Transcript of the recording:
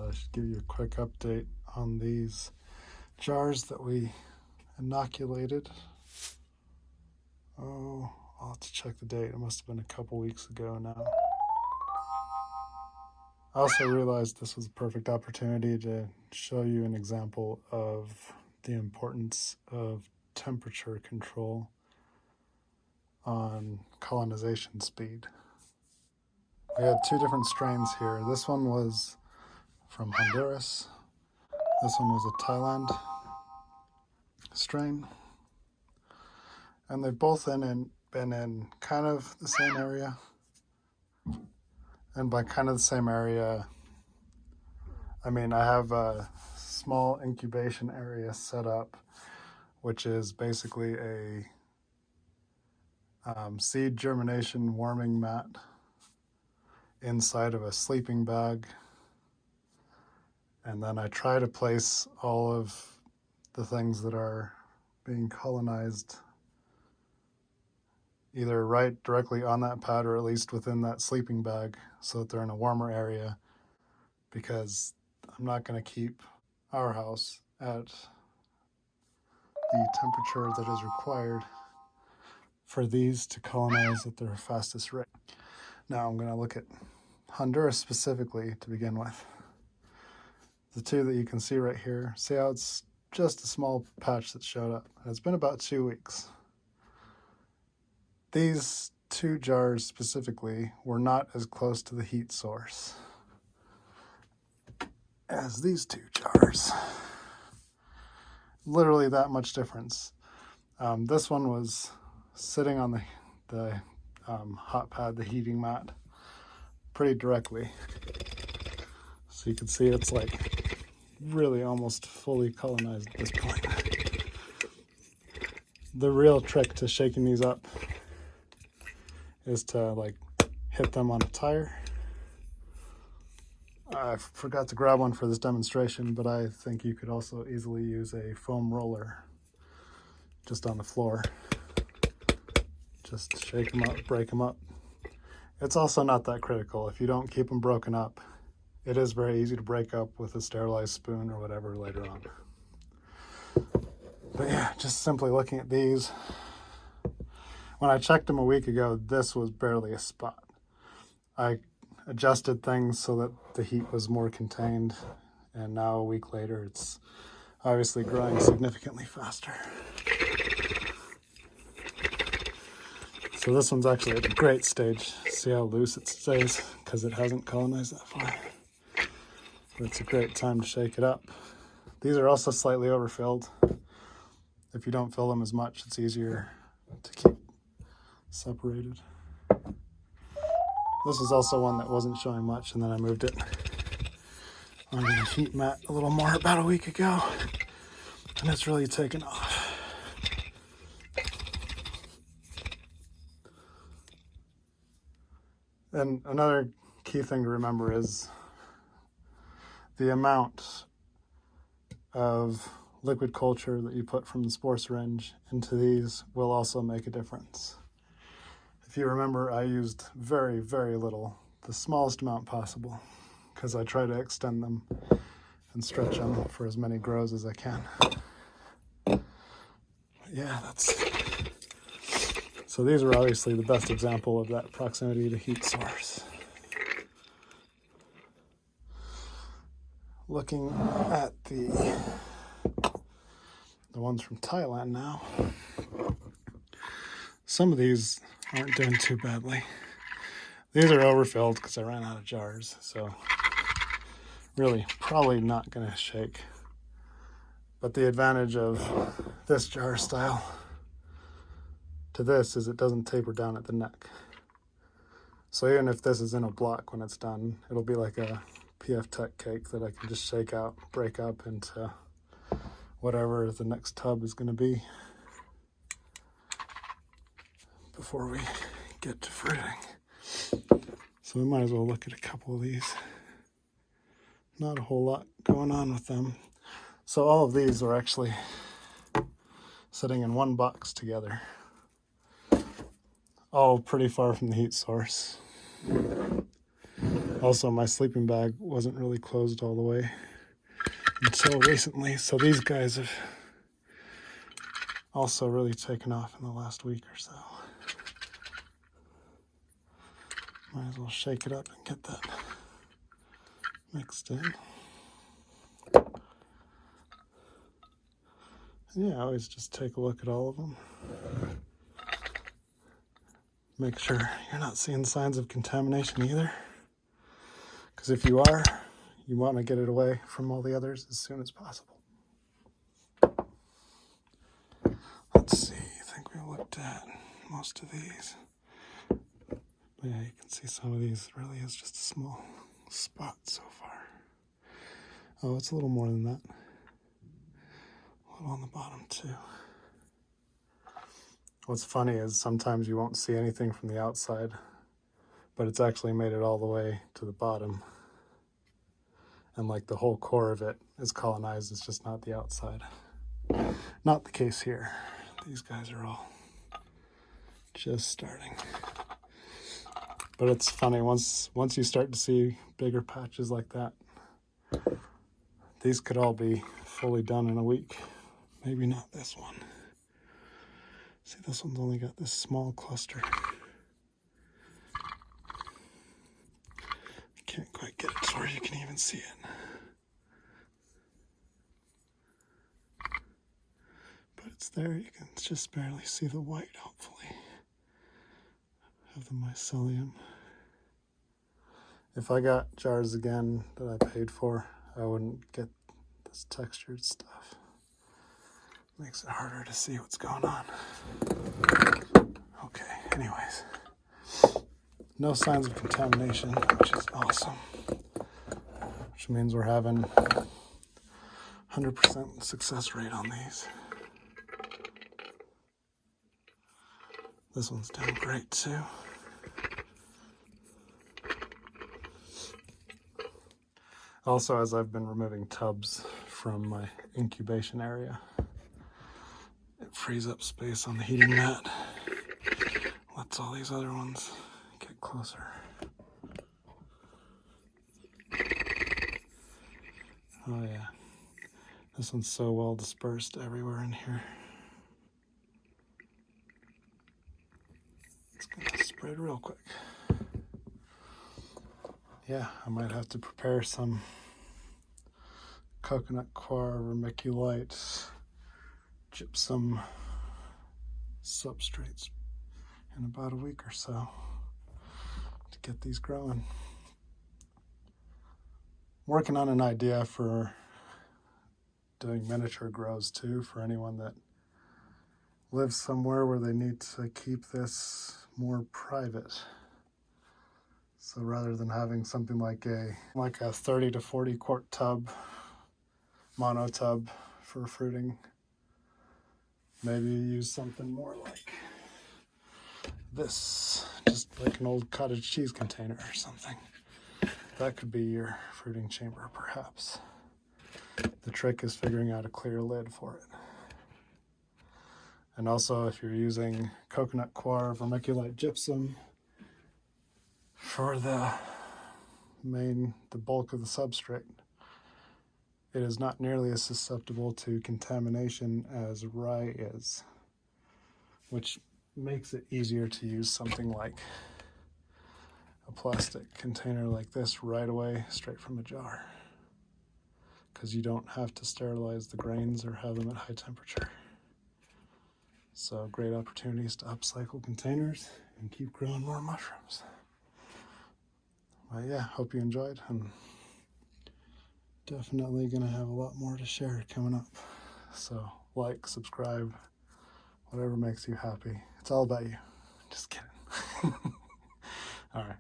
I should give you a quick update on these jars that we inoculated. Oh, I'll have to check the date. It must have been a couple weeks ago now. I also realized this was a perfect opportunity to show you an example of the importance of temperature control on colonization speed. We had two different strains here. This one was from Honduras. This one was a Thailand strain. And they've both been in kind of the same area. And by kind of the same area, I mean I have a small incubation area set up, which is basically a seed germination warming mat inside of a sleeping bag. And then I try to place all of the things that are being colonized either right directly on that pad or at least within that sleeping bag so that they're in a warmer area, because I'm not going to keep our house at the temperature that is required for these to colonize at their fastest rate. Now I'm going to look at Honduras specifically to begin with. The two that you can see right here, see how it's just a small patch that showed up. It's been about 2 weeks. These two jars specifically were not as close to the heat source as these two jars. Literally that much difference. This one was sitting on the hot pad, the heating mat, pretty directly. So you can see it's like really almost fully colonized at this point. The real trick to shaking these up is to like hit them on a tire. I forgot to grab one for this demonstration, but I think you could also easily use a foam roller just on the floor. Just shake them up, break them up. It's also not that critical. If you don't keep them broken up, it is very easy to break up with a sterilized spoon or whatever later on. But yeah, just simply looking at these. When I checked them a week ago, this was barely a spot. I adjusted things so that the heat was more contained, and now a week later, it's obviously growing significantly faster. So this one's actually at a great stage. See how loose it stays because it hasn't colonized that far. But it's a great time to shake it up. These are also slightly overfilled. If you don't fill them as much, it's easier to keep separated. This is also one that wasn't showing much, and then I moved it onto the heat mat a little more about a week ago, and it's really taken off. And another key thing to remember is the amount of liquid culture that you put from the spore syringe into these will also make a difference. If you remember, I used very, very little, the smallest amount possible, because I try to extend them and stretch them for as many grows as I can. Yeah, so these are obviously the best example of that proximity to heat source. Looking at the ones from Thailand now, some of these aren't doing too badly. These are overfilled because I ran out of jars, so really probably not going to shake. But the advantage of this jar style to this is it doesn't taper down at the neck. So even if this is in a block when it's done, it'll be like a PF Tech cake that I can just shake out, break up into whatever the next tub is going to be before we get to fruiting. So we might as well look at a couple of these. Not a whole lot going on with them. So all of these are actually sitting in one box together, all pretty far from the heat source. Also, my sleeping bag wasn't really closed all the way until recently, so these guys have also really taken off in the last week or so. Might as well shake it up and get that mixed in. And yeah, always just take a look at all of them. Make sure you're not seeing signs of contamination either. Because if you are, you want to get it away from all the others as soon as possible. Let's see, I think we looked at most of these. But yeah, you can see some of these really is just a small spot so far. Oh, it's a little more than that. A little on the bottom too. What's funny is sometimes you won't see anything from the outside, but it's actually made it all the way to the bottom. And like the whole core of it is colonized, it's just not the outside. Not the case here. These guys are all just starting. But it's funny, once you start to see bigger patches like that, these could all be fully done in a week. Maybe not this one. See, this one's only got this small cluster. I can't quite get it to where you can even see it. But it's there, you can just barely see the white, hopefully, of the mycelium. If I got jars again that I paid for, I wouldn't get this textured stuff. Makes it harder to see what's going on. Okay, anyways. No signs of contamination, which is awesome. Which means we're having 100% success rate on these. This one's doing great too. Also, as I've been removing tubs from my incubation area, it frees up space on the heating mat. Lets all these other ones get closer. Oh yeah, this one's so well dispersed everywhere in here. It's gonna spread real quick. Yeah, I might have to prepare some coconut coir vermiculite gypsum substrates in about a week or so to get these growing. Working on an idea for doing miniature grows too, for anyone that lives somewhere where they need to keep this more private. So rather than having something like a 30 to 40 quart tub, mono tub for fruiting, maybe use something more like this, just like an old cottage cheese container or something. That could be your fruiting chamber, perhaps. The trick is figuring out a clear lid for it. And also, if you're using coconut coir vermiculite gypsum for the bulk of the substrate, it is not nearly as susceptible to contamination as rye is, which makes it easier to use something like a plastic container like this right away, straight from a jar, because you don't have to sterilize the grains or have them at high temperature. So great opportunities to upcycle containers and keep growing more mushrooms. But yeah, hope you enjoyed, and definitely gonna have a lot more to share coming up. So like, subscribe, whatever makes you happy. It's all about you. Just kidding. All right.